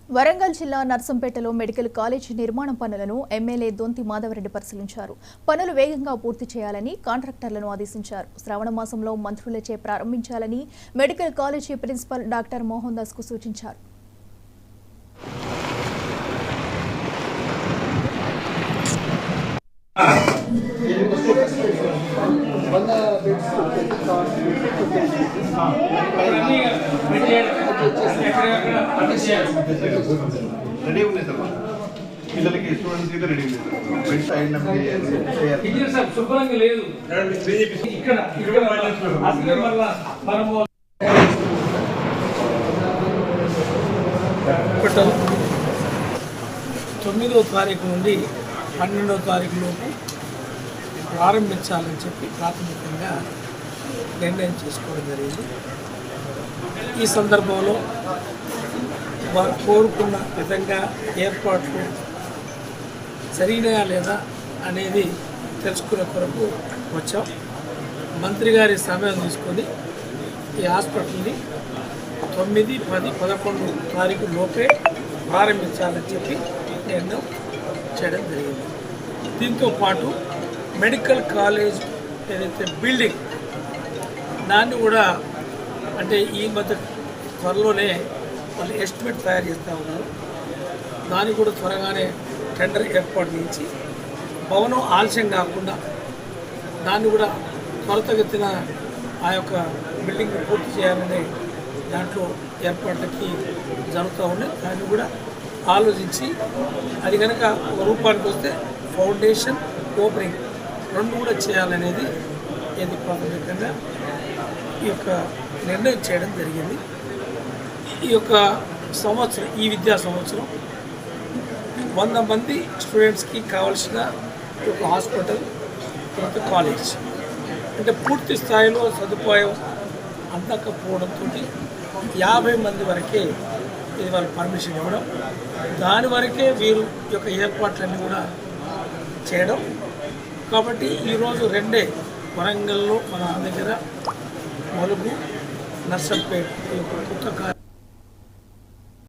వరంగల్ జిల్లా నర్సంపేటలో medical college నిర్మాణ పనులను ఎమ్మెల్యే దొంతి మాధవరెడ్డి పరిశీలించారు. పనులు వేగంగా పూర్తి చేయాలని కాంట్రాక్టర్లను ఆదేశించారు. శ్రావణ మాసంలో మంత్రులచే ప్రారంభించాలని medical college principal doctor Mohan Das కు సూచించారు. రెడీ ఉన్నాయి సార్ పిల్లలకి స్టూడెంట్స్ అయితే రెడీ ఉన్నాయి బెడ్ సైడ్ ఇంజనీర్ సార్ శుభ్రంగా లేదు ఇక్కడ అసలు మళ్ళా మనము 9వ తారీఖు నుండి 12వ తారీఖు లోపు ప్రారంభించాలని చెప్పి ప్రాథమికంగా నిర్ణయం చేసుకోవడం జరిగింది. ఈ సందర్భంలో వారు కోరుకున్న విధంగా ఏర్పాట్లు సరైనయా లేదా అనేది తెలుసుకునే కొరకు వచ్చాం. మంత్రి గారి సమయం తీసుకొని ఈ హాస్పిటల్ని 9, 10, 11 తారీఖు లోపే ప్రారంభించాలని చెప్పి నిర్ణయం చేయడం జరిగింది. దీంతో పాటు మెడికల్ కాలేజ్ ఏదైతే బిల్డింగ్ దాన్ని కూడా అంటే ఈ మధ్య త్వరలోనే వాళ్ళు ఎస్టిమేట్ తయారు చేస్తూ ఉన్నారు. దాన్ని కూడా త్వరగానే టెండర్ ఏర్పాటు చేసి భవనం ఆలస్యం కాకుండా దాన్ని కూడా త్వరితగతిన ఆ యొక్క బిల్డింగ్ పూర్తి చేయాలనే దాంట్లో ఏర్పాట్లకి జరుగుతూ ఉన్నాయి. దాన్ని కూడా ఆలోచించి అది కనుక ఒక రూపానికి వస్తే ఫౌండేషన్ ఓపెనింగ్ 2 కూడా చేయాలనేది ఇది ప్రాథమికంగా ఈ యొక్క నిర్ణయం చేయడం జరిగింది. ఈ యొక్క సంవత్సరం ఈ విద్యా సంవత్సరం 100 మంది స్టూడెంట్స్కి కావాల్సిన ఒక హాస్పిటల్ ఒక కాలేజ్ అంటే పూర్తి స్థాయిలో సదుపాయం అందకపోవడంతో 50 మంది వరకే ఇది వాళ్ళు పర్మిషన్ ఇవ్వడం, దాని వరకే వీరు యొక్క ఏర్పాట్లన్నీ కూడా చేయడం. కాబట్టి ఈరోజు 2 వరంగల్లో మన దగ్గర మలుగు నర్సంపేట ఈ యొక్క కొత్త